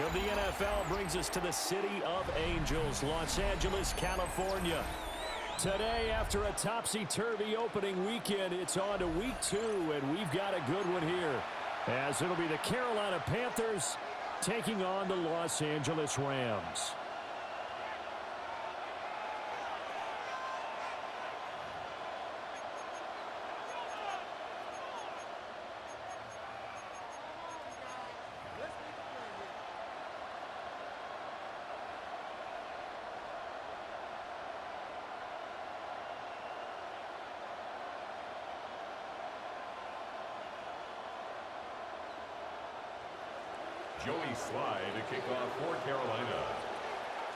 of the NFL brings us to the City of Angels, Los Angeles, California. Today, after a topsy-turvy opening weekend, it's on to week 2, and we've got a good one here, as it'll be the Carolina Panthers taking on the Los Angeles Rams. Joey Sly to kick off for Carolina.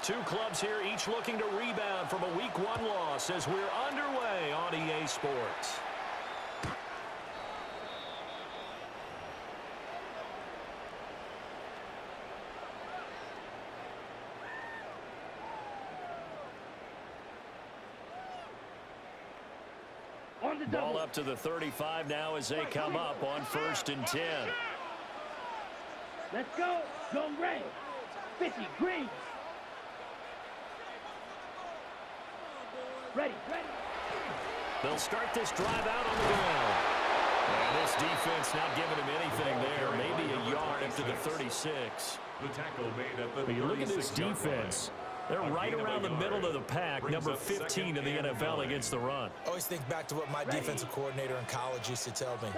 Two clubs here, each looking to rebound from a Week 1 loss as we're underway on EA Sports. Ball up to the 35 now as they come up on 1st and 10. Let's go. Go red. 50 green. Ready. They'll start this drive out on the ground. And this defense not giving him anything there. Maybe a yard after the 36. The tackle made at the But you look at this defense. They're right around the middle of the pack, number 15 in the NFL against the run. I always think back to what my defensive coordinator in college used to tell me.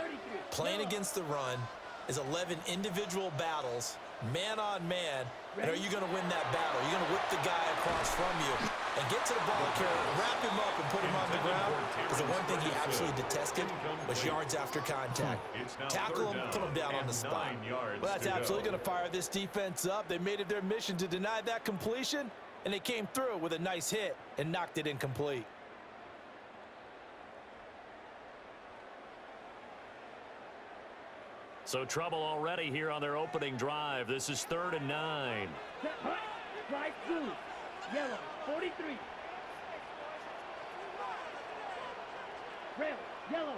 Playing against the run is 11 individual battles, man on man, and are you going to win that battle? You're going to whip the guy across from you and get to the ball carrier, wrap him up, and put him on the ground, because the one thing he absolutely detested was yards after contact. Tackle him, put him down on the spot. Well, that's absolutely going to fire this defense up. They made it their mission to deny that completion, and they came through with a nice hit and knocked it incomplete. So trouble already here on their opening drive. This is 3rd and 9. Slide 2. Yellow. 43. Rail. Yellow.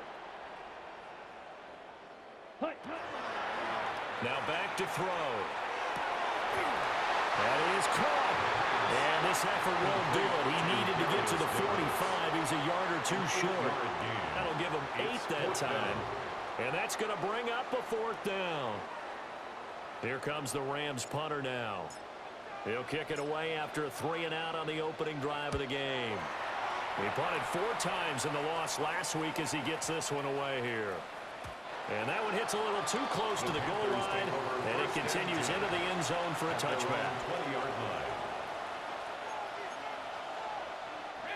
Hut. Now back to throw. That is caught. And this effort won't do it. He needed to get to the 45. He's a yard or 2 short. That'll give him 8 that time. And that's going to bring up a 4th down. Here comes the Rams punter now. He'll kick it away after a 3-and-out on the opening drive of the game. He punted 4 times in the loss last week as he gets this one away here. And that one hits a little too close to the goal line, and it continues into the end zone for a touchback.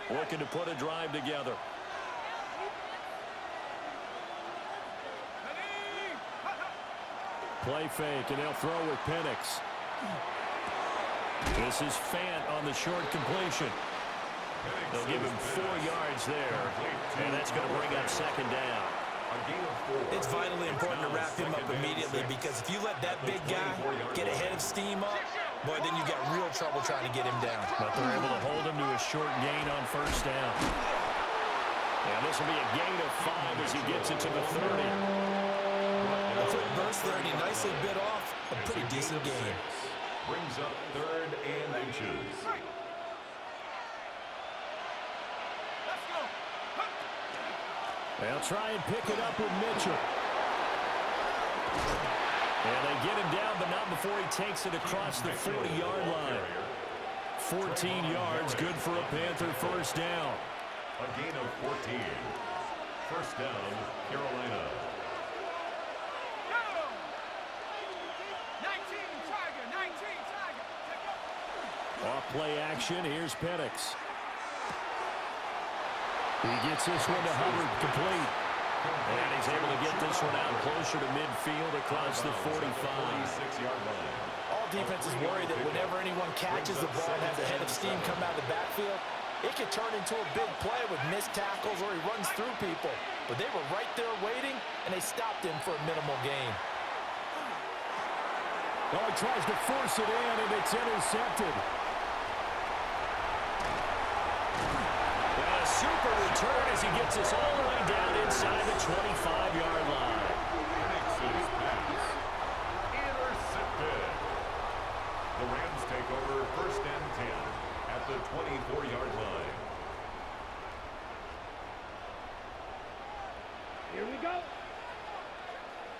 Looking to put a drive together. Play fake, and they'll throw with Penix. This is Fant on the short completion. They'll give him 4 yards there, and that's going to bring up 2nd down. It's vitally important to wrap him up immediately, because if you let that big guy get a head of steam up, boy, then you got real trouble trying to get him down. But they're able to hold him to a short gain on 1st down. And this will be a gain of 5 as he gets it to the 30. A quick burst there, and he nicely bit off a pretty decent game. Brings up 3rd and inches. They'll try and pick it up with Mitchell. And they get him down, but not before he takes it across the 40-yard line. 14 yards, good for a Panther 1st down. A gain of 14. 1st down, Carolina. Off play action, here's Penix. He gets this one to Hubbard, complete. And he's able to get this one out closer to midfield across the 45. All defenses worry that whenever anyone catches the ball and has a head of steam come out of the backfield, it could turn into a big play with missed tackles or he runs through people. But they were right there waiting, and they stopped him for a minimal gain. Well, he tries to force it in, and it's intercepted. A super return as he gets us all the way down inside the 25-yard line. Intercepted. The Rams take over 1st and 10 at the 24-yard line. Here we go.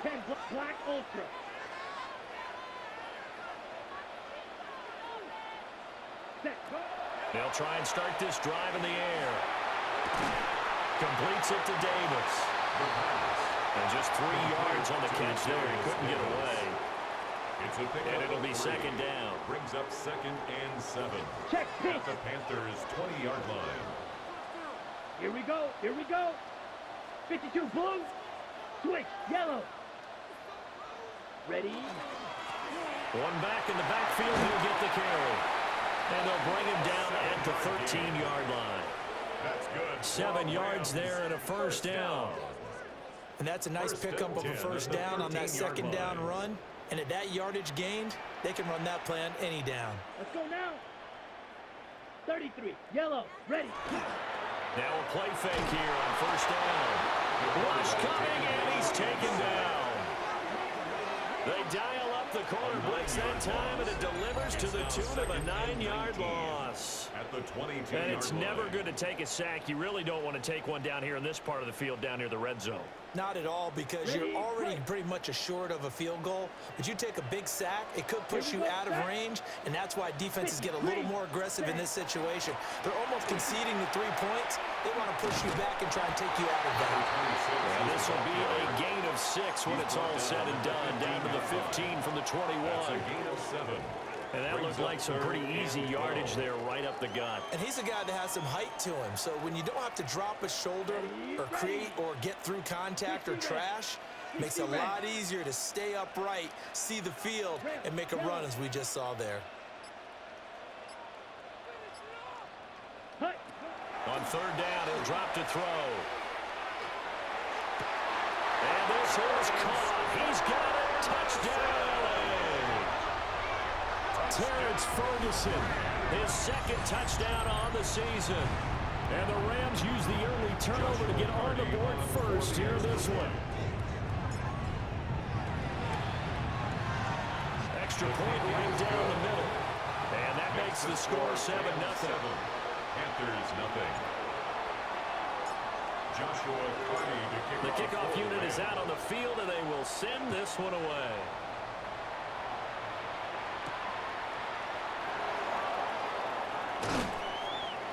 10 Black Ultra. Set. Go. They'll try and start this drive in the air. Completes it to Davis. And just 3 yards on the catch there. He couldn't get away. It's a pick and it'll be 2nd down. Brings up 2nd and 7. Check pitch. At the Panthers' 20-yard line. Here we go. Here we go. 52 blue. Switch yellow. Ready. One back in the backfield. He'll get the carry. And they'll bring him down at the 13-yard line. That's good. 7 yards there and a 1st down. And that's a nice pickup of a 1st down on that 2nd down run. And at that yardage gained, they can run that play on any down. Let's go now. 33, yellow, ready. Now a play fake here on 1st down. Rush coming, and he's taken down. They dial up the corner blitz that time, and it delivers to the tune of a 9-yard loss. At the 22-yard line. And it's never good to take a sack. You really don't want to take one down here in this part of the field, down near the red zone. Not at all, because you're already pretty much assured of a field goal. But you take a big sack, it could push you out of range, and that's why defenses get a little more aggressive in this situation. They're almost conceding the 3 points. They want to push you back and try and take you out of that. And this will be a gain of 6 when it's all said and done, down to the 15 from the 21. That's a gain of 7. And that looked like some pretty easy yardage there right up the gut. And he's a guy that has some height to him, so when you don't have to drop a shoulder or create or get through contact or trash, makes it a lot easier to stay upright, see the field, and make a run as we just saw there. On 3rd down, he'll drop to throw. And this is caught. He's got it. Touchdown. Terrence Ferguson, his 2nd touchdown on the season. And the Rams use the early turnover to get on the board first here in this one. Extra point right down the middle. And that makes the score 7-0. Panthers nothing. Joshua Carney to kick The off. kickoff unit is out on the field, and they will send this one away.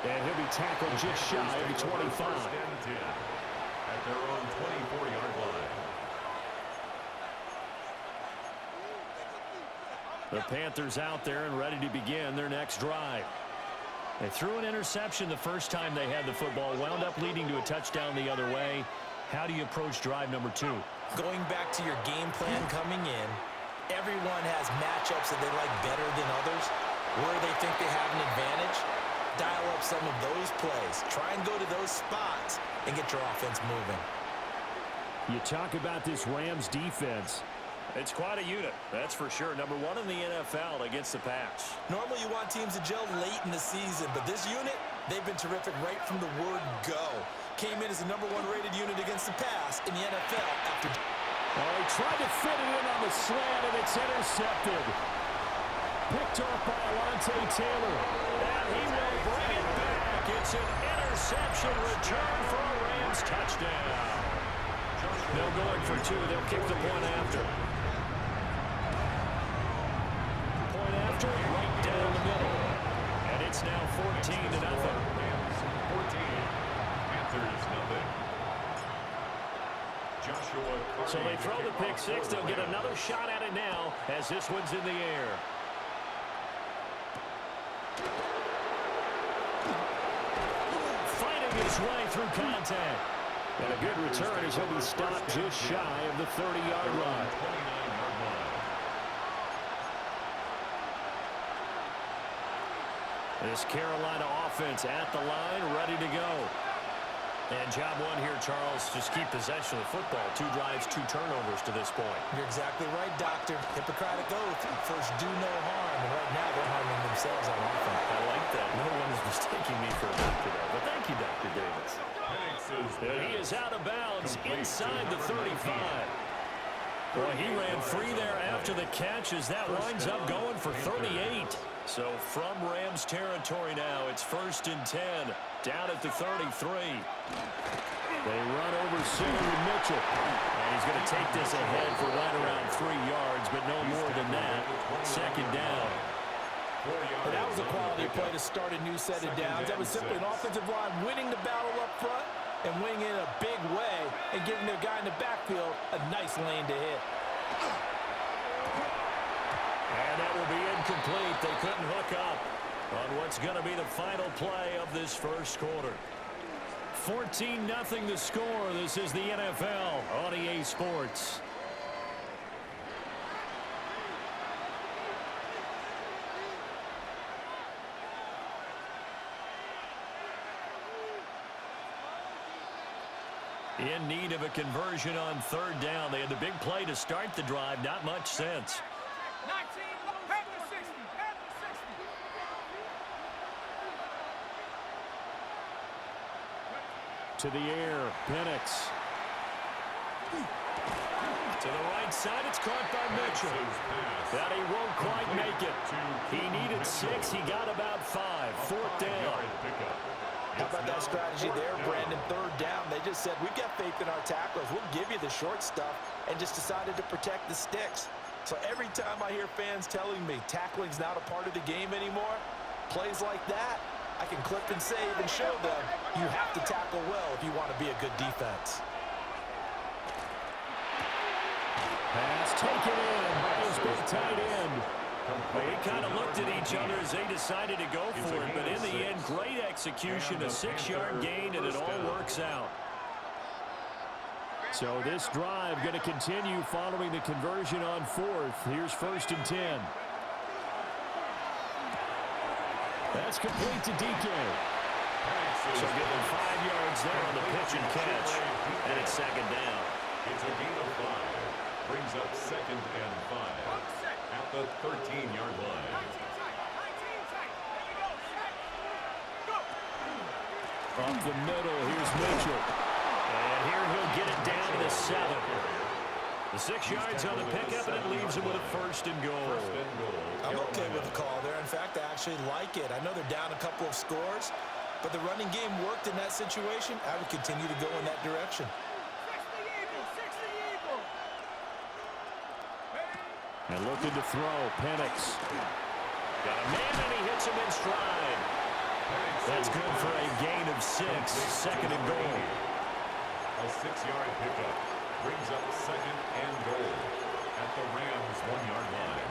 And he'll be tackled just shy of the 25. 1st and 10 at their own 24-yard line. The Panthers out there and ready to begin their next drive. They threw an interception the first time they had the football, wound up leading to a touchdown the other way. How do you approach drive number 2? Going back to your game plan coming in, everyone has matchups that they like better than others, where they think they have an advantage. Dial up some of those plays. Try and go to those spots and get your offense moving. You talk about this Rams defense. It's quite a unit, that's for sure. Number 1 in the NFL against the pass. Normally you want teams to gel late in the season, but this unit, they've been terrific right from the word go. Came in as the number 1 rated unit against the pass in the NFL after... Oh, he tried to fit it in on the slant, and it's intercepted. Picked off by Alontae Taylor. And he will bring it back. It's an interception return for a Rams touchdown. They'll go in for 2. They'll kick the point after. Point after, right down the middle. And it's now 14-0. 14. Panthers nothing. Joshua Carney. So they throw the pick 6. They'll get another shot at it now as this one's in the air. Fighting his way through contact. And a good return as he'll be stopped just shy of the 30-yard line. 29-yard line. This Carolina offense at the line, ready to go. And job 1 here, Charles, just keep possession of the football. 2 drives, 2 turnovers to this point. You're exactly right, Doctor. Hippocratic oath. First, do no harm. And right now, they're harming themselves on offense. I like that. No one is mistaking me for a doctor there. But thank you, Dr. Davis. And he is out of bounds inside the 35. Boy, he ran free there after the catch as that winds up going for 38. So from Rams territory now, it's 1st and 10, down at the 33. They run over center with Mitchell. And he's going to take this ahead for right around 3 yards, but no more than that. 2nd down. But that was a quality play to start a new set of downs. That was simply an offensive line winning the battle up front and winning in a big way and giving their guy in the backfield a nice lane to hit. And that will be incomplete. They couldn't hook up on what's going to be the final play of this first quarter. 14-0 the score. This is the NFL on EA Sports. In need of a conversion on 3rd down. They had the big play to start the drive. Not much sense. 19, head to 60, head to 60. To the air, Penix. To the right side, it's caught by Mitchell. That he won't quite make it. He needed 6, he got about 5. 4th down. How about that strategy there, Brandon? 3rd down. They just said, we've got faith in our tacklers. We'll give you the short stuff, and just decided to protect the sticks. So every time I hear fans telling me tackling's not a part of the game anymore, plays like that, I can clip and save and show them you have to tackle well if you want to be a good defense. Pass taken in by his big tight end. We kind of looked at each other as they decided to go for it, but in the end, great execution, a 6-yard gain, and it all works out. So this drive going to continue following the conversion on 4th. Here's 1st and 10. That's complete to DK. So getting 5 yards there on the pitch and catch, and it's 2nd down. It's a gain of 5. Brings up 2nd and 5 at the 13-yard line. Up the middle, here's Mitchell. And here he'll get it down to the 7. The 6 yards on the pickup, and it leaves him with a 1st and goal. I'm okay with the call there. In fact, I actually like it. I know they're down a couple of scores, but the running game worked in that situation. I would continue to go in that direction. And looking to throw, Penix. Got a man, and he hits him in stride. That's good for a gain of 6, 2nd and goal. A 6-yard pickup brings up 2nd and goal at the Rams' 1-yard line.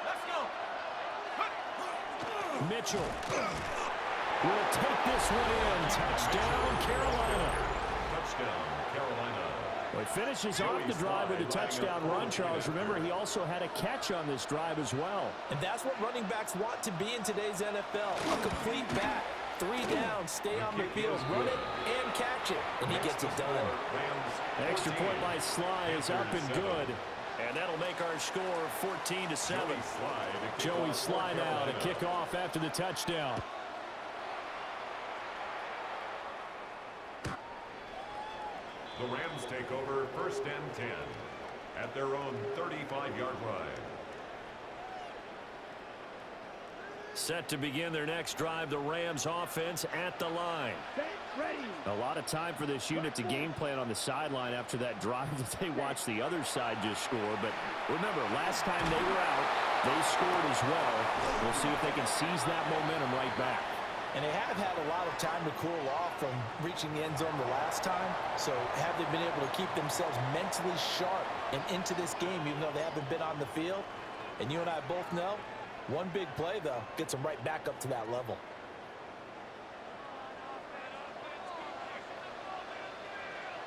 Let's go. Mitchell will take this one in. Touchdown, Carolina. Touchdown, Carolina. Well, he finishes off the drive with a touchdown run, Charles. Remember, he also had a catch on this drive as well. And that's what running backs want to be in today's NFL. A complete back. 3 down, stay on the field, run it, and catch it. And he gets it done. Extra point by Sly is up and good. And that'll make our score 14-7. Joey Sly now to kick off after the touchdown. The Rams take over 1st and 10 at their own 35-yard line. Set to begin their next drive, the Rams offense at the line. Ready. A lot of time for this unit to game plan on the sideline after that drive that they watched the other side just score. But remember, last time they were out, they scored as well. We'll see if they can seize that momentum right back. And they have had a lot of time to cool off from reaching the end zone the last time. So have they been able to keep themselves mentally sharp and into this game, even though they haven't been on the field? And you and I both know, one big play, though, gets them right back up to that level.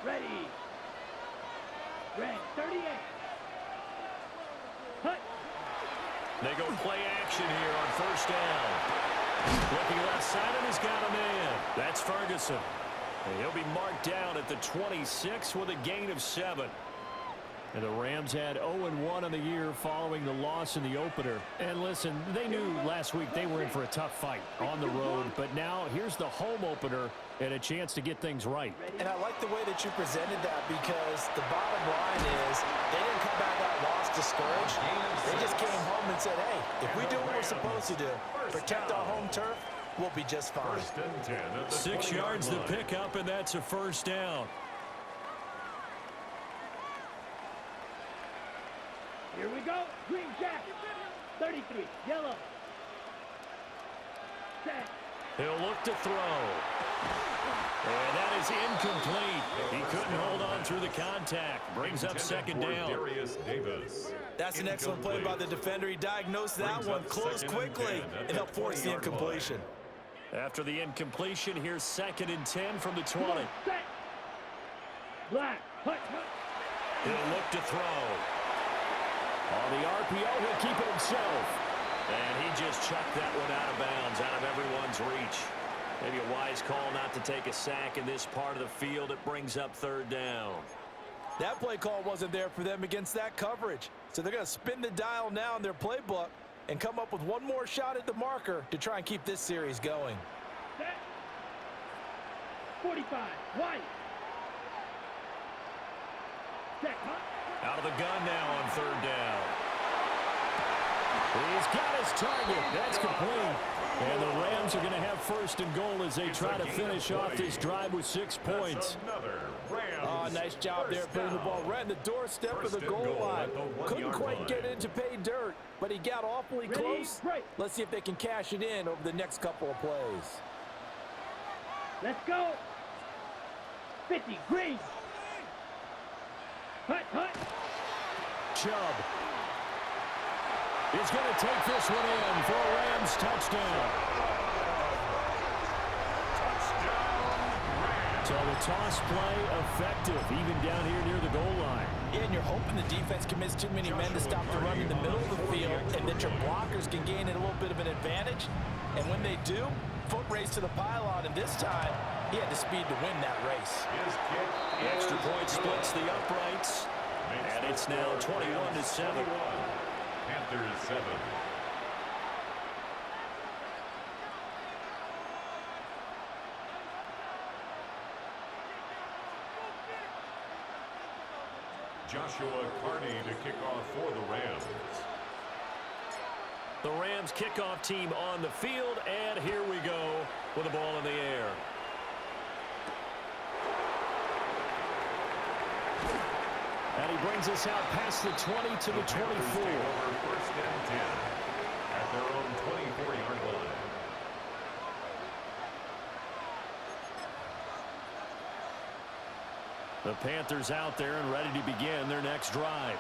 Ready. Red 38. Hut. They go play action here on 1st down. Looking left side, and he's got a man. That's Ferguson. And he'll be marked down at the 26 with a gain of 7. And the Rams had 0-1 on the year following the loss in the opener. And listen, they knew last week they were in for a tough fight on the road. But now here's the home opener and a chance to get things right. And I like the way that you presented that, because the bottom line is they didn't come back out lost discouraged. They just came home and said, hey, if we do what we're supposed to do, protect our home turf, we'll be just fine. 6 yards to pick up, and that's a first down. Here we go. Green jacket. 33. Yellow. Set. He'll look to throw. And that is incomplete. He couldn't hold on through the contact. Brings up second down. That's an excellent play by the defender. He diagnosed that one, closed quickly, and helped force the incompletion. After the incompletion, here's 2nd and 10 from the 20. Set. Black. Hut. He'll look to throw. On the RPO, he'll keep it himself. And he just chucked that one out of bounds, out of everyone's reach. Maybe a wise call not to take a sack in this part of the field. It brings up 3rd down. That play call wasn't there for them against that coverage. So they're going to spin the dial now in their playbook and come up with one more shot at the marker to try and keep this series going. Set. 45. White. Set. Hut. Out of the gun now on 3rd down. He's got his target. That's complete. And the Rams are going to have 1st and goal as they try to finish off this drive with 6 points. Oh, nice job there putting the ball right in the doorstep of the goal line. Couldn't quite get in to pay dirt, but he got awfully close. Let's see if they can cash it in over the next couple of plays. Let's go. 50. Green. Hut. Chubb is going to take this one in for a Rams touchdown. So the toss play effective, even down here near the goal line. Yeah, and you're hoping the defense commits too many men to stop the run in the middle of the field, and that your blockers can gain a little bit of an advantage. And when they do, foot race to the pylon, and this time he had the speed to win that race. The extra point splits the uprights, and it's now 21-7. Panthers 7. Joshua Carney to kick off for the Rams. The Rams kickoff team on the field, and here we go with the ball in the air. And he brings us out past the 20 to the 24. 1st and 10 at their own 24-yard line. The Panthers out there and ready to begin their next drive.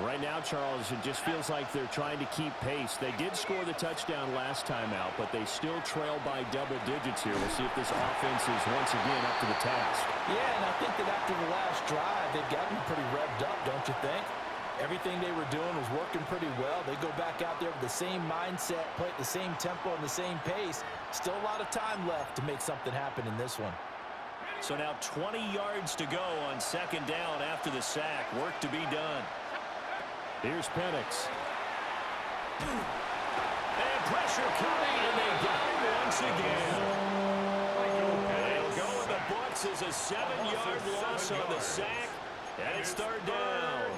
Right now, Charles, it just feels like they're trying to keep pace. They did score the touchdown last time out, but they still trail by double digits here. We'll see if this offense is once again up to the task. Yeah, and I think that after the last drive, they've gotten pretty revved up, don't you think? Everything they were doing was working pretty well. They go back out there with the same mindset, play at the same tempo and the same pace. Still a lot of time left to make something happen in this one. So now 20 yards to go on 2nd down after the sack. Work to be done. Here's Penix. And pressure coming, and they got him once again. They'll go in the books as a 7-yard loss on the sack, and it's 3rd down.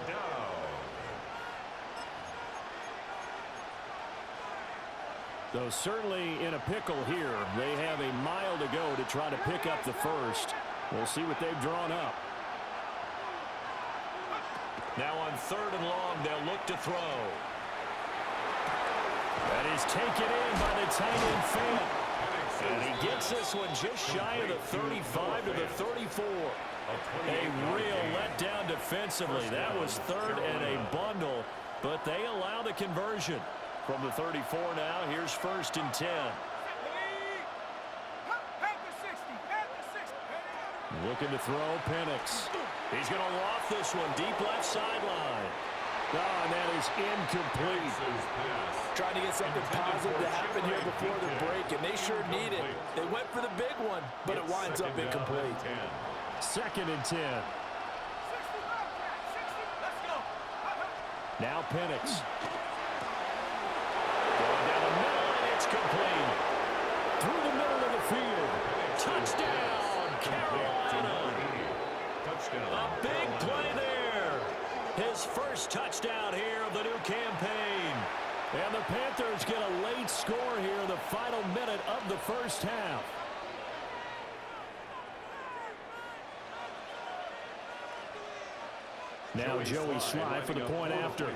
Though certainly in a pickle here. They have a mile to go to try to pick up the 1st. We'll see what they've drawn up. Now on 3rd and long, they'll look to throw. That is taken in by the tight end Fant. And he gets this one just shy of the 35 to the 34. A real letdown defensively. That was 3rd and a bundle, but they allow the conversion. From the 34 now, here's 1st and 10. Looking to throw, Penix. He's going to loft this one deep left sideline. Oh, and that is incomplete. Trying to get something positive to happen here before the break, and they sure need it. They went for the big one, but it winds up incomplete. 2nd and 10. Now Penix. Going down the middle, and it's complete. Through the middle of the field. Touchdown, Carolina. Touchdown. A big play there. His first touchdown here of the new campaign. And the Panthers get a late score here in the final minute of the first half. Now Joey Sly for the point after.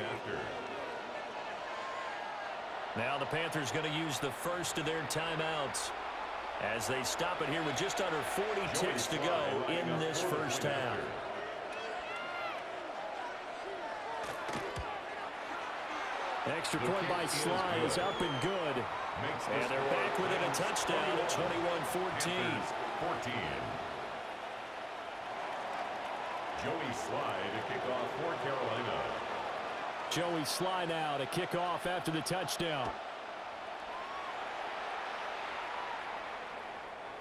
Now the Panthers going to use the first of their timeouts as they stop it here with just under 40 ticks to go in this first half. Extra point by Sly is up and good. And they're back within a touchdown at 21-14. Joey Sly to kick off for Carolina. Joey Sly now to kick off after the touchdown.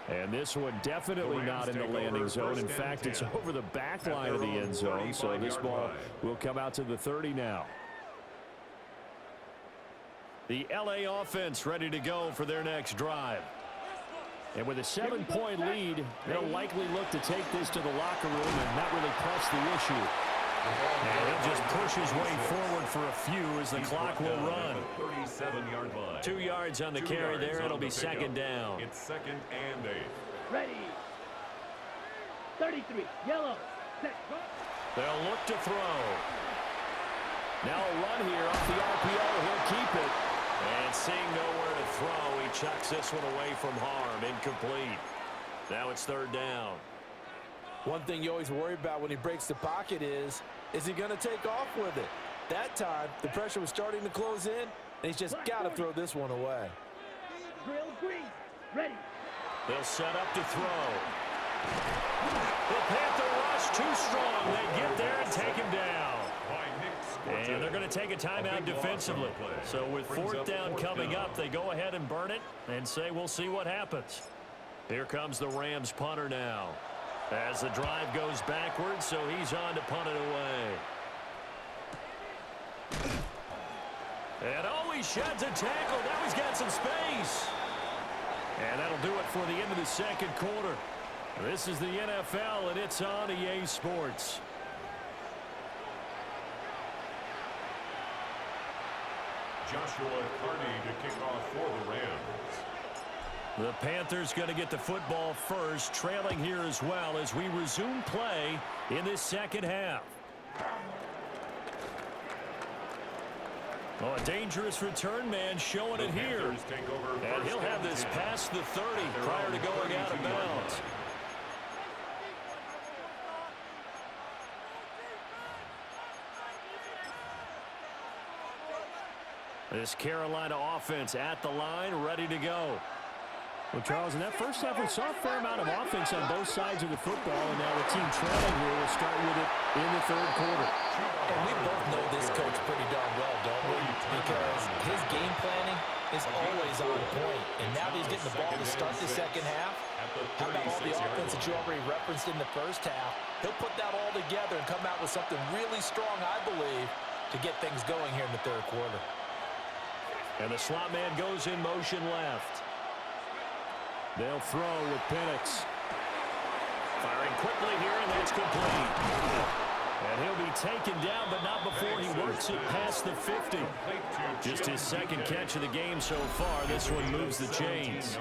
And this one definitely not in the landing zone. In fact, it's over the back line of the end zone. So this ball will come out to the 30 now. The LA offense ready to go for their next drive. And with a 7-point lead, they'll likely look to take this to the locker room and not really press the issue. And he'll just push his way forward for a few as the clock will run. 37-yard line. 2 yards on the carry there. It'll be second down. It's 2nd and 8. Ready. 33. Yellow. Set. Go. They'll look to throw. Now a run here off the RPO. He'll keep it. And seeing nowhere to throw, he chucks this one away from harm. Incomplete. Now it's third down. One thing you always worry about when he breaks the pocket is he going to take off with it? That time, the pressure was starting to close in, and he's just got to throw this one away. Drill green. Ready. They'll set up to throw. The Panther rush too strong. They get there and take him down. And they're going to take a timeout defensively. So with fourth down coming up, they go ahead and burn it and say we'll see what happens. Here comes the Rams punter now. As the drive goes backwards, so he's on to punt it away. And oh, he sheds a tackle. Now he's got some space. And that'll do it for the end of the second quarter. This is the NFL, and it's on EA Sports. Joshua Carney to kick off for the Rams. The Panthers going to get the football first, trailing here as well as we resume play in this second half. Oh, a dangerous return man showing it here. And he'll have this past the 30 prior to going out of bounds. This Carolina offense at the line, ready to go. Well, Charles, in that first half, we saw a fair amount of offense on both sides of the football, and now the team trailing here will start with it in the third quarter. And we both know this coach pretty darn well, don't we? Because his game planning is always on point. And now that he's getting the ball to start the second half, how about all the offense that you already referenced in the first half? He'll put that all together and come out with something really strong, I believe, to get things going here in the third quarter. And the slot man goes in motion left. They'll throw with Penix. Firing quickly here, and that's complete. And he'll be taken down, but not before he works it past the 50. Just his second catch of the game so far. This one moves the chains.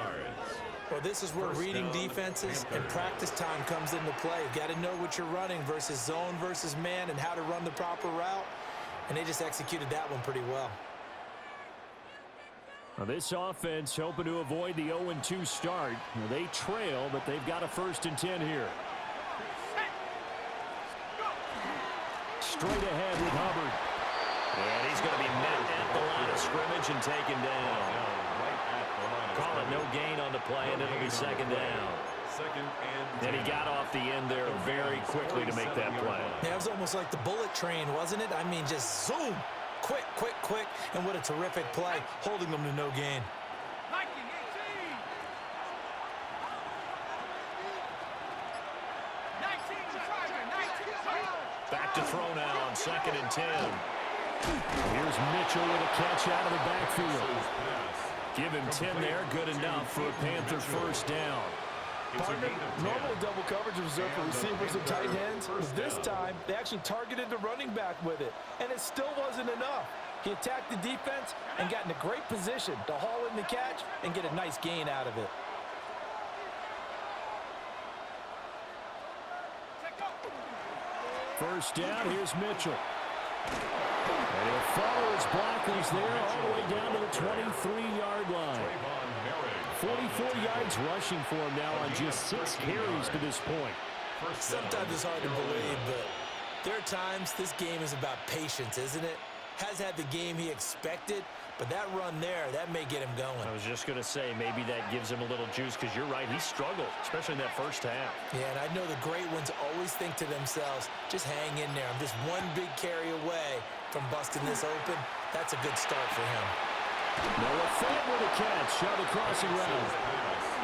Well, this is where reading defenses and practice time comes into play. You've got to know what you're running versus zone versus man and how to run the proper route. And they just executed that one pretty well. Now this offense hoping to avoid the 0-2 start. Now they trail, but they've got a 1st and 10 here. Straight ahead with Hubbard. And he's going to be met at the line of scrimmage and taken down. Call it no gain on the play, and it'll be second down. And he got off the end there very quickly to make that play. Yeah, it was almost like the bullet train, wasn't it? I mean, just zoom. Quick, quick, quick, and what a terrific play, holding them to no gain. Back to throw now on 2nd and 10. Here's Mitchell with a catch out of the backfield. Give him 10 there, good enough for a Panther 1st down. Partner, normally double coverage is reserved for receivers and tight ends, but this time they actually targeted the running back with it, and it still wasn't enough. He attacked the defense and got in a great position to haul in the catch and get a nice gain out of it. First down, here's Mitchell. And he'll follow his blockers there all the way down to the 23-yard line. 44 yards rushing for him now on just 6 carries to this point. Sometimes it's hard to believe, but there are times this game is about patience, isn't it? Has had the game he expected, but that run there, that may get him going. I was just going to say, maybe that gives him a little juice, because you're right, he struggled, especially in that first half. Yeah, and I know the great ones always think to themselves, just hang in there. I'm just one big carry away from busting this open. That's a good start for him. Noah Fant with a catch on the crossing route.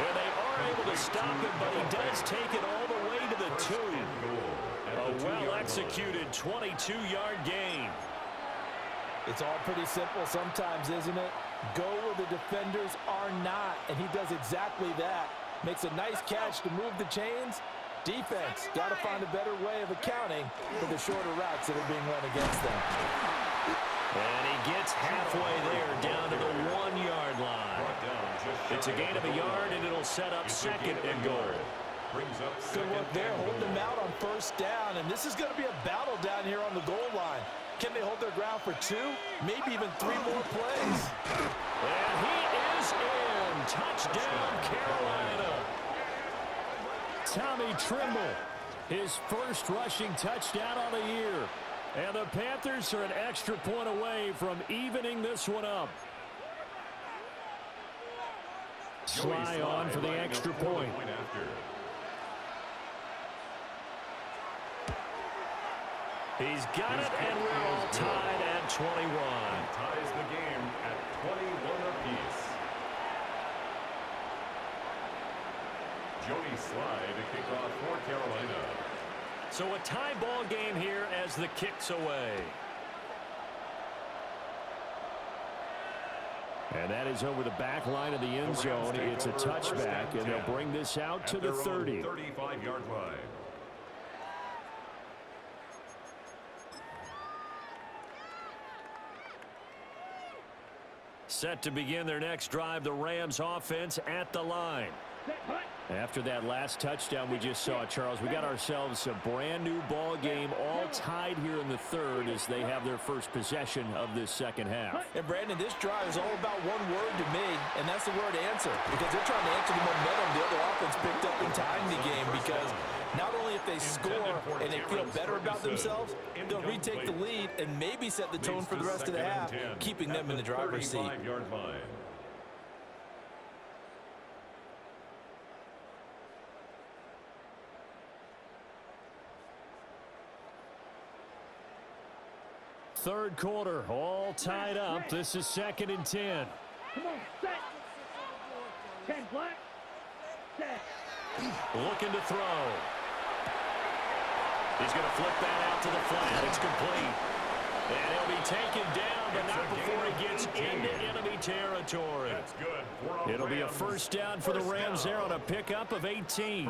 And they are able to stop him, but he does take it all the way to the 2. A well-executed 22-yard gain. It's all pretty simple sometimes, isn't it? Go where the defenders are not, and he does exactly that. Makes a nice catch to move the chains. Defense, got to find a better way of accounting for the shorter routes that are being run against them. And he gets halfway there, down to the 1-yard line. It's a gain of a yard, and it'll set up second and goal. Good work there, holding them out on first down, and this is going to be a battle down here on the goal line. Can they hold their ground for 2, maybe even 3 more plays? And he is in. Touchdown, Carolina. Tommy Trimble, his first rushing touchdown on the year. And the Panthers are an extra point away from evening this one up. Sly on for the extra point. He's got it, and we're all tied at 21. Ties the game at 21 apiece. Jody Sly to kick off for Carolina. So a tie ball game here as the kick's away. And that is over the back line of the end zone. It's a touchback, and they'll bring this out to the 30. 35-yard line. Set to begin their next drive, the Rams offense at the line. After that last touchdown we just saw, Charles, we got ourselves a brand new ball game, all tied here in the third as they have their first possession of this second half. And Brandon, this drive is all about one word to me, and that's the word answer, because they're trying to answer the momentum the other offense picked up in tying the game, because not only if they score and they feel better about themselves, they'll retake the lead and maybe set the tone for the rest of the half, keeping them in the driver's seat. 35-yard line. Third quarter, all tied up. This is 2nd and 10. Come on, set. 10 black. Set. Looking to throw. He's going to flip that out to the flat. It's complete. And he'll be taken down, but not before he gets into enemy territory. That's good. It'll be a first down for the Rams there on a pickup of 18.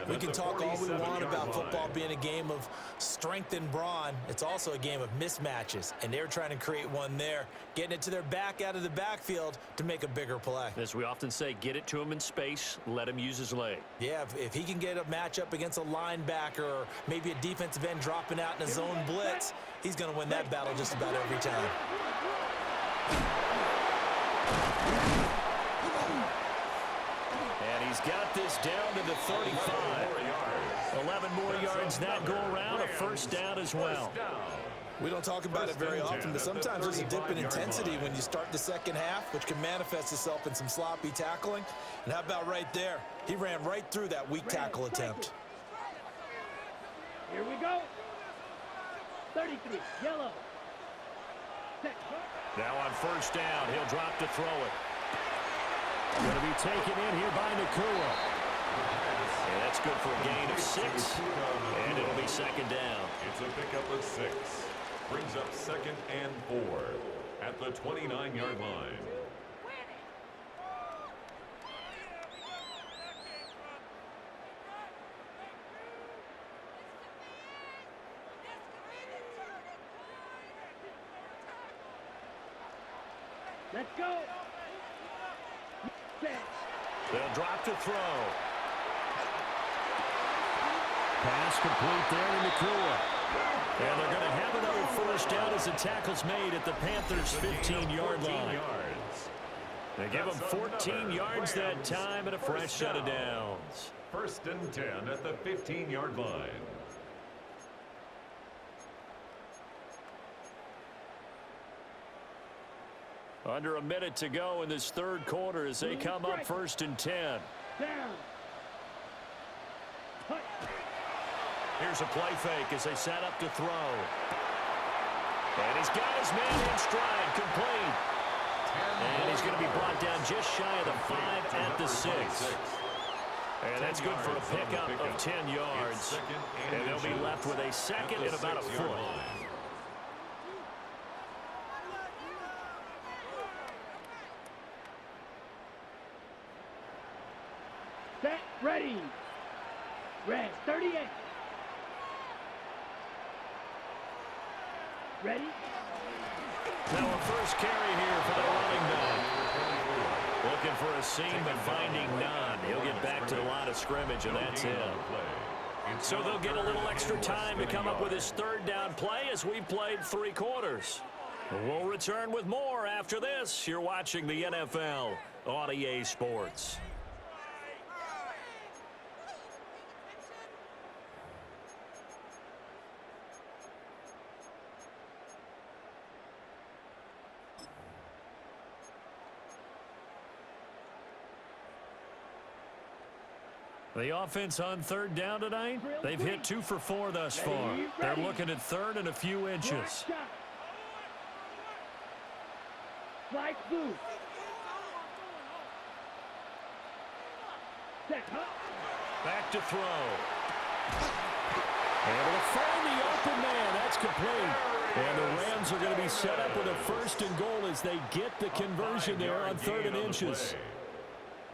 We can talk all we want about football being a game of strength and brawn. It's also a game of mismatches, and they're trying to create one there, getting it to their back out of the backfield to make a bigger play. As we often say, get it to him in space, let him use his leg. Yeah, if he can get a matchup against a linebacker or maybe a defensive end dropping out in a zone blitz, he's going to win that battle just about every time. And he's got this down to the 35. 11 more yards that go around, a first down as well. We don't talk about it very often, but sometimes there's a dip in intensity when you start the second half, which can manifest itself in some sloppy tackling. And how about right there? He ran right through that weak tackle attempt. Here we go. 33, yellow. Set. Now on first down, he'll drop to throw it. Going to be taken in here by Nakua. And that's good for a gain of 6. And it'll be second down. It's a pickup of 6. Brings up 2nd and 4 at the 29-yard line. Let's go. Set. They'll drop to throw. Pass complete there to Nakua. And they're going to have another first down as the tackle's made at the Panthers' 15-yard line. They give them 14 yards that time and a fresh set of downs. 1st and 10 at the 15-yard line. Under a minute to go in this third quarter as they come up 1st and 10. Down. Here's a play fake as they set up to throw. And he's got his man in stride, complete. And he's going to be brought down just shy of the 5 at the 6. And that's good for a pickup of 10 yards. And they'll be left with a second and about a foot. Set. Ready. Red. 38. Ready? Now a first carry here for the running back. Looking for a seam, but finding none. He'll get back to the line of scrimmage, and that's it. So they'll get a little extra time to come up with his third down play as we've played 3 quarters. We'll return with more after this. You're watching the NFL on EA Sports. The offense on third down tonight, they've hit 2 for 4 thus far. They're looking at third and a few inches. Flag blue. Set. Back to throw. Able to find the open man. That's complete. And the Rams are going to be set up with a 1st and goal as they get the conversion there on 3rd and inches.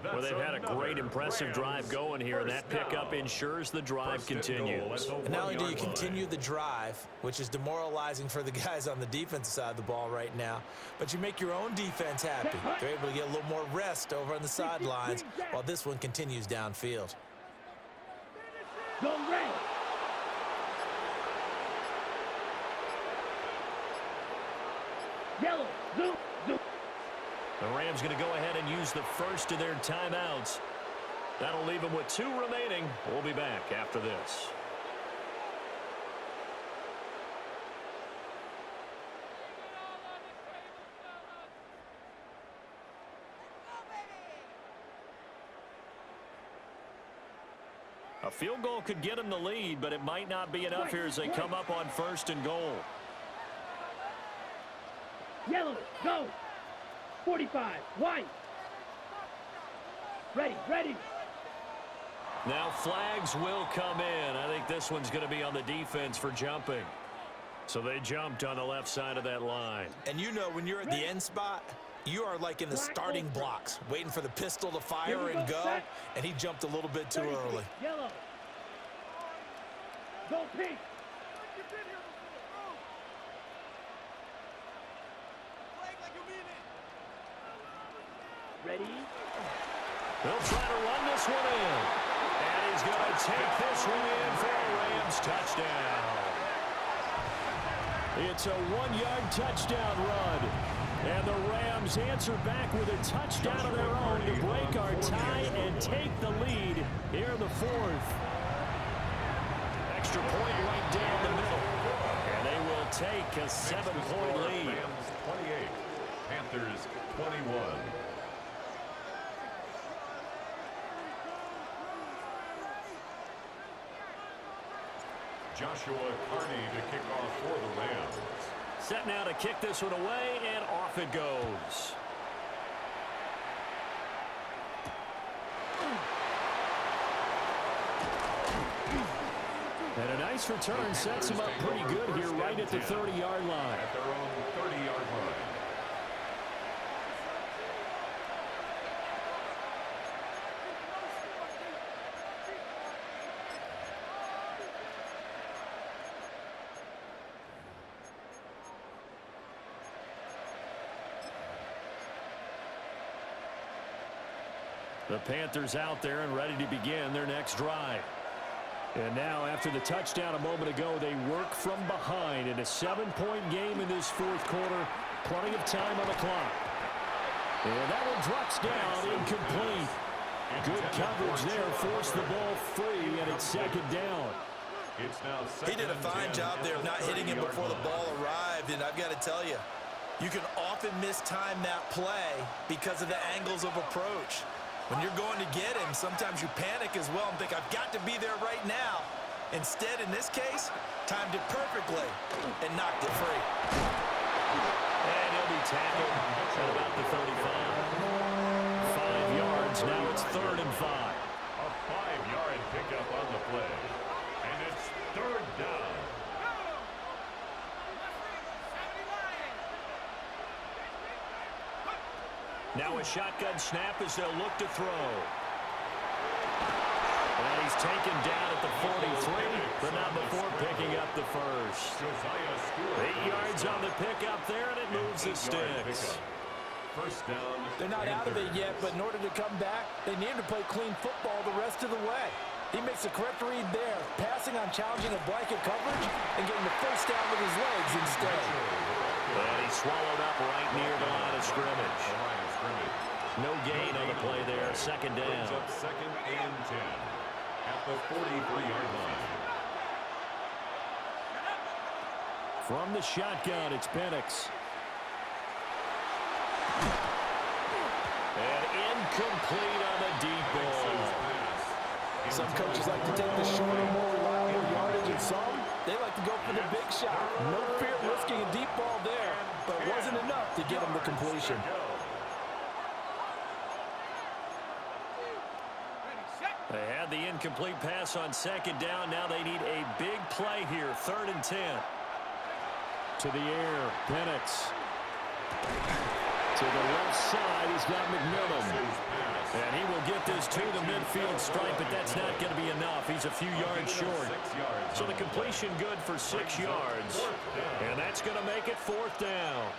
Well, they've had a great, impressive drive going here, and that pickup ensures the drive continues. And not only do you continue the drive, which is demoralizing for the guys on the defensive side of the ball right now, but you make your own defense happy. They're able to get a little more rest over on the sidelines while this one continues downfield. Go red. Yellow. Blue. Blue. The Rams going to go ahead and use the first of their timeouts. That'll leave them with 2 remaining. We'll be back after this. A field goal could get them the lead, but it might not be enough here as they come up on 1st and goal. Yellow. Go. 45. White. Ready. Ready. Now flags will come in. I think this one's going to be on the defense for jumping. So they jumped on the left side of that line. And you know when you're at the end spot, you are like in the starting blocks, waiting for the pistol to fire and go, and he jumped a little bit too early. Yellow. Go pink. Ready? They'll try to run this one in. And he's going to take this one in for a Rams touchdown. It's a 1-yard touchdown run. And the Rams answer back with a touchdown of their own to break our tie and take the lead here in the 4th. Extra point right down the middle. And they will take a 7-point lead. Rams 28, Panthers 21. Joshua Carney to kick off for the Rams. Set now to kick this one away, and off it goes. And a nice return sets him up pretty good here right at the 30-yard line. At their own 30-yard line. The Panthers out there and ready to begin their next drive. And now, after the touchdown a moment ago, they work from behind in a 7-point game in this fourth quarter. Plenty of time on the clock. And that one drops down, incomplete. Good coverage there, forced the ball free, and it's second down. He did a fine job there of not hitting him before the ball arrived, and I've got to tell you, you can often mistime that play because of the angles of approach. When you're going to get him, sometimes you panic as well and think, I've got to be there right now. Instead, in this case, timed it perfectly and knocked it free. And he'll be tackled at about the 35. 5 yards, now it's 3rd and 5. A 5-yard pickup on the play. And it's 3rd down. Now a shotgun snap as they'll look to throw. And he's taken down at the 43, but not before picking up the first. 8 yards on the pickup there, and it moves the sticks. First down. They're not out of it yet, but in order to come back, they need to play clean football the rest of the way. He makes the correct read there, passing on challenging a blanket coverage and getting the first down with his legs instead. And he's swallowed up right near the line of scrimmage. No gain on the play there, second down. Brings up 2nd and 10 at the 43-yard line. From the shotgun, it's Penix. And incomplete on the deep ball. Some coaches like to take the shorter, more reliable yardage, and some, they like to go for the big shot. No fear of risking a deep ball there, but it wasn't enough to get him the completion. They had the incomplete pass on second down. Now they need a big play here, 3rd and 10. To the air, Penix. To the left side, he's got McMillan. And he will get this to the midfield stripe, but that's not going to be enough. He's a few yards short. So the completion good for 6 yards. And that's going to make it 4th down.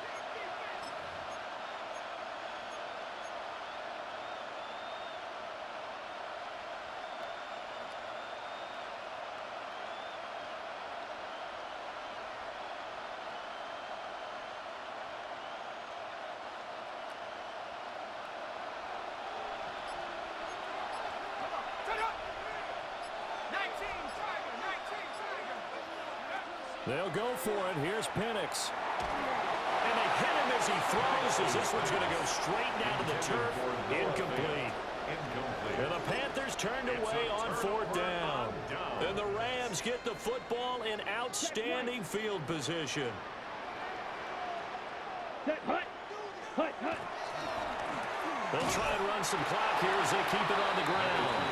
They'll go for it. Here's Penix. And they hit him as he throws, as this one's going to go straight down to the turf. Incomplete. And the Panthers turned away on 4th down. And the Rams get the football in outstanding field position. They'll try and run some clock here as they keep it on the ground.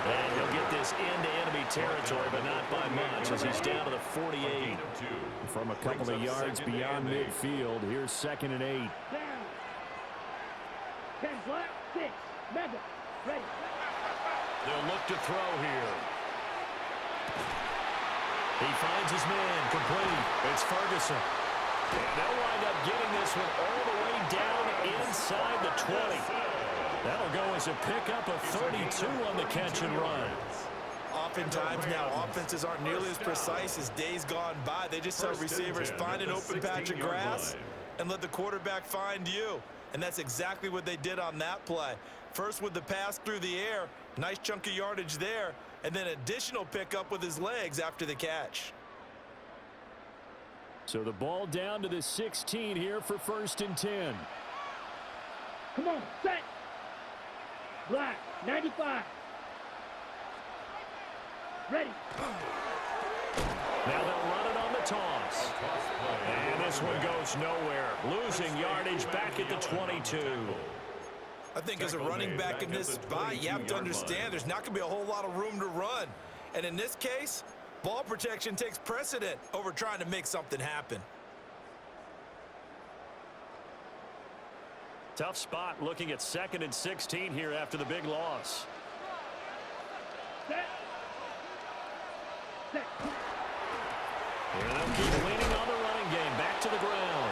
And he'll get this into enemy territory, but not by much, as he's down to the 48. From a couple of yards beyond midfield, here's 2nd and 8. 10 flat, 6, Mega, ready. They'll look to throw here. He finds his man, complete. It's Ferguson. And they'll wind up getting this one all the way down inside the 20. That'll go as a pickup of 32 on the catch and run. Oftentimes now, offenses aren't nearly as precise as days gone by. They just tell receivers, find an open patch of grass and let the quarterback find you. And that's exactly what they did on that play. First with the pass through the air, nice chunk of yardage there, and then additional pickup with his legs after the catch. So the ball down to the 16 here for 1st and 10. Come on, set. Black, 95. Ready. Now they'll run it on the toss. And this one goes nowhere. Losing yardage back at the 22. I think as a running back in this spot, you have to understand there's not going to be a whole lot of room to run. And in this case, ball protection takes precedent over trying to make something happen. Tough spot looking at 2nd and 16 here after the big loss. Set. Set. And they'll keep leaning on the running game. Back to the ground.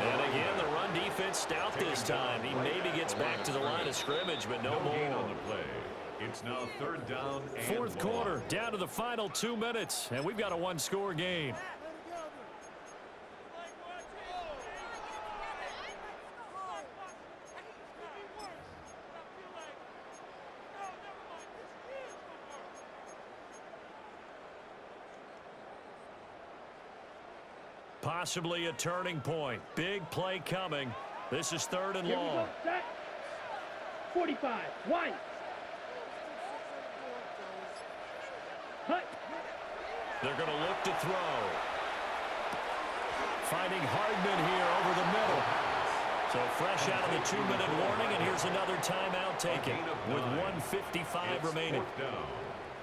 And again, the run defense distanced out this time. He maybe gets back to the line of scrimmage, but no gain more. on the play. It's now third down and Fourth long. quarter, down to the final 2 minutes, and we've got a one-score game. Possibly a turning point. Big play coming. This is third and long. 45, White. Cut. They're going to look to throw. Finding Hardman here over the middle. So fresh out of the 2-minute warning, and here's another timeout taken with 1:55 remaining.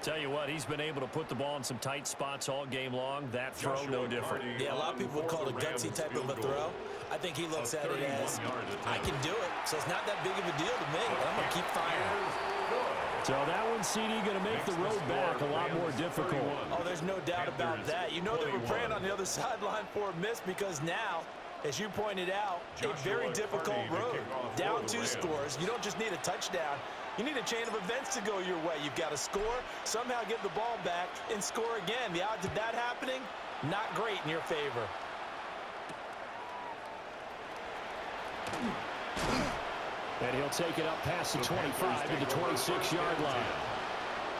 Tell you what, he's been able to put the ball in some tight spots all game long. That throw, no different. Yeah, a lot of people would call it a gutsy type of a throw. I think he looks at it as, I can do it, so it's not that big of a deal to me. I'm going to keep firing. So that one, CD, going to make the road back a lot more difficult. Oh, there's no doubt about that. You know they were praying on the other sideline for a miss because now, as you pointed out, a very difficult road. Down 2 scores. You don't just need a touchdown. You need a chain of events to go your way. You've got to score, somehow get the ball back, and score again. The odds of that happening, not great in your favor. And he'll take it up past the 25 to the 26-yard line.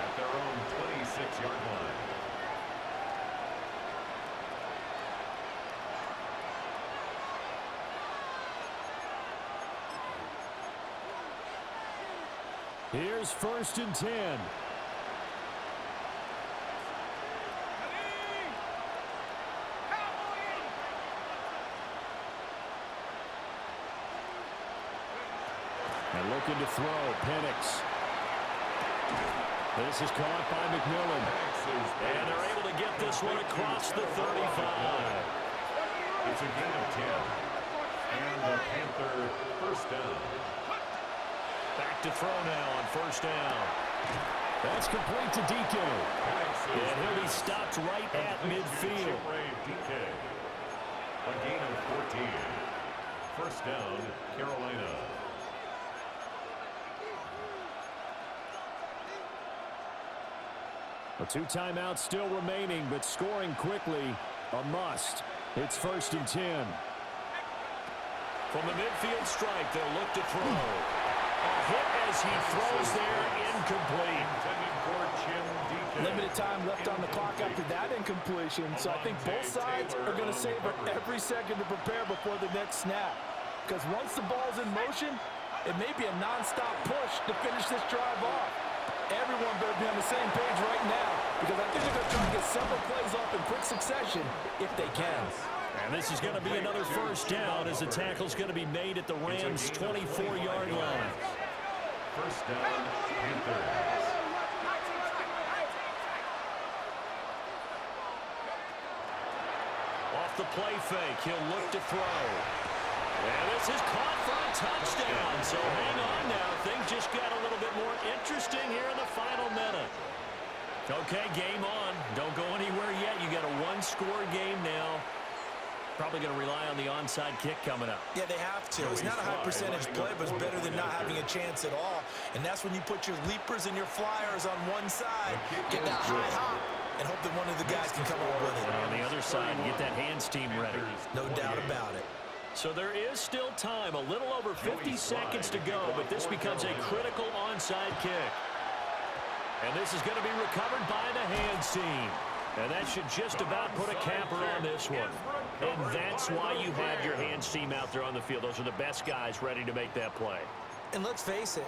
At their own 26-yard line. Here's first and 10. And looking to throw, Penix. This is caught by McMillan. And they're able to get this one across the 35. It's a gain of 10. And the Panther first down. Back to throw now on first down. That's complete to DK. And he'll be stopped right at midfield. A gain of 14. First down, Carolina. A 2 timeouts still remaining, but scoring quickly, a must. It's first and 10. From the midfield strike, they'll look to throw. A hit as he throws there, incomplete. Limited time left on the clock after that incompletion, so I think both sides are going to savor every second to prepare before the next snap. Because once the ball's in motion, it may be a nonstop push to finish this drive off. Everyone better be on the same page right now, because I think they're going to try to get several plays off in quick succession if they can. And this is going to be another first down as the tackle's going to be made at the Rams' 24-yard line. First down, Panthers. Off the play fake, he'll look to throw. And this is caught for a touchdown. So hang on now. Things just got a little bit more interesting here in the final minute. Okay, game on. Don't go anywhere yet. You got a one-score game now. Probably going to rely on the onside kick coming up. Yeah, they have to. It's not a high percentage play, but it's better than not having a chance at all. And that's when you put your leapers and your flyers on one side, get that high hop, and hope that one of the guys can come up with it. And on the other side, get that hands team ready. No doubt about it. So there is still time, a little over 50 seconds to go, but this becomes a critical onside kick. And this is going to be recovered by the hands team. And that should just about put a capper on this one. And that's why you have your hands team out there on the field. Those are the best guys ready to make that play. And let's face it,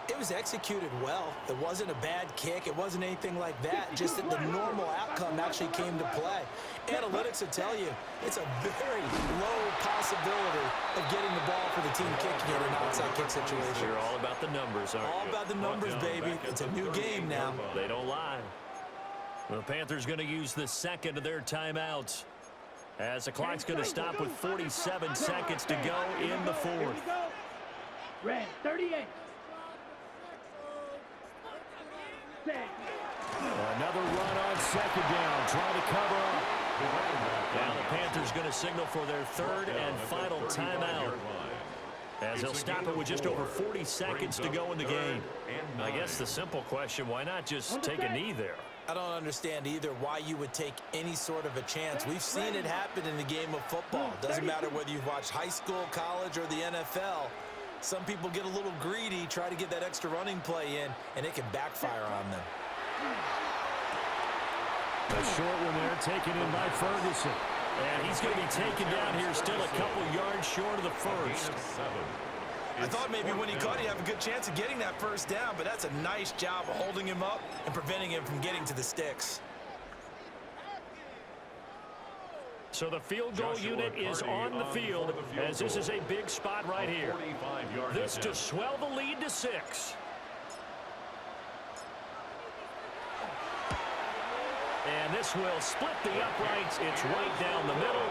it was executed well. It wasn't a bad kick. It wasn't anything like that. Just that the normal outcome actually came to play. Analytics will tell you it's a very low possibility of getting the ball for the team kicking in an outside kick situation. They're all about the numbers, aren't All you? about the numbers, baby. It's a new game now. They don't lie. The Panthers going to use the second of their timeouts as the clock's going to stop with 47 seconds to go in the fourth. Red 38. Another run on second down, trying to cover up. Now the Panthers going to signal for their third and final timeout. as they'll stop it with just over 40 seconds to go in the game. I guess the simple question, why not just take a knee there? I don't understand either why you would take any sort of a chance. We've seen it happen in the game of football. Doesn't matter whether you've watched high school, college, or the NFL. Some people get a little greedy, try to get that extra running play in, and it can backfire on them. A short one there taken in by Ferguson. And he's going to be taken down here still a couple yards short of the first. I thought maybe when he caught, he'd have a good chance of getting that first down, but that's a nice job of holding him up and preventing him from getting to the sticks. So the field goal unit is on the field as this is a big spot right here. This to swell the lead to 6. And this will split the uprights. It's right down the middle.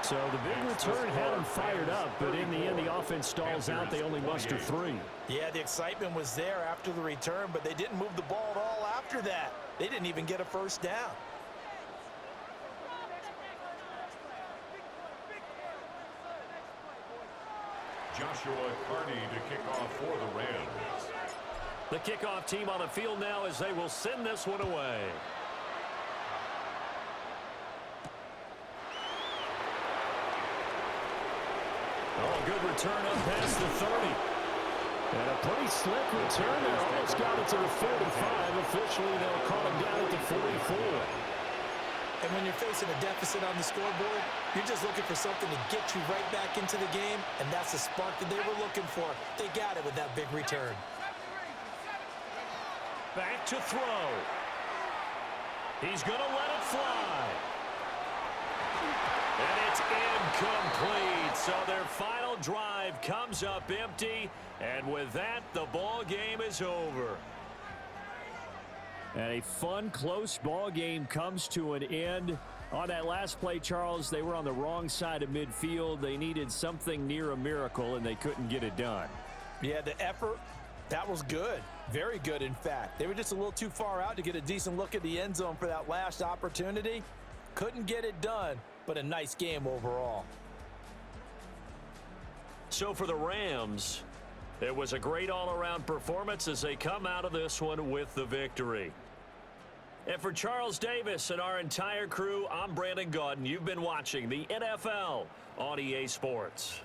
So the big return had them fired up, but in the end, the offense stalls out. They only muster 3. Yeah, the excitement was there after the return, but they didn't move the ball at all after that. They didn't even get a first down. Joshua Carney to kick off for the Rams. The kickoff team on the field now as they will send this one away. Oh, good return up past the 30. And a pretty slick return there. Almost got it to the 45. Officially, they'll call him down at the 44. And when you're facing a deficit on the scoreboard, you're just looking for something to get you right back into the game, and that's the spark that they were looking for. They got it with that big return. Back to throw. He's going to let it fly. And it's incomplete. So their final drive comes up empty. And with that, the ball game is over. And a fun, close ball game comes to an end. On that last play, Charles, they were on the wrong side of midfield. They needed something near a miracle, and they couldn't get it done. Yeah, the effort, that was good. Very good, in fact. They were just a little too far out to get a decent look at the end zone for that last opportunity. Couldn't get it done, but a nice game overall. So for the Rams, it was a great all-around performance as they come out of this one with the victory. And for Charles Davis and our entire crew, I'm Brandon Gaudin. You've been watching the NFL on EA Sports.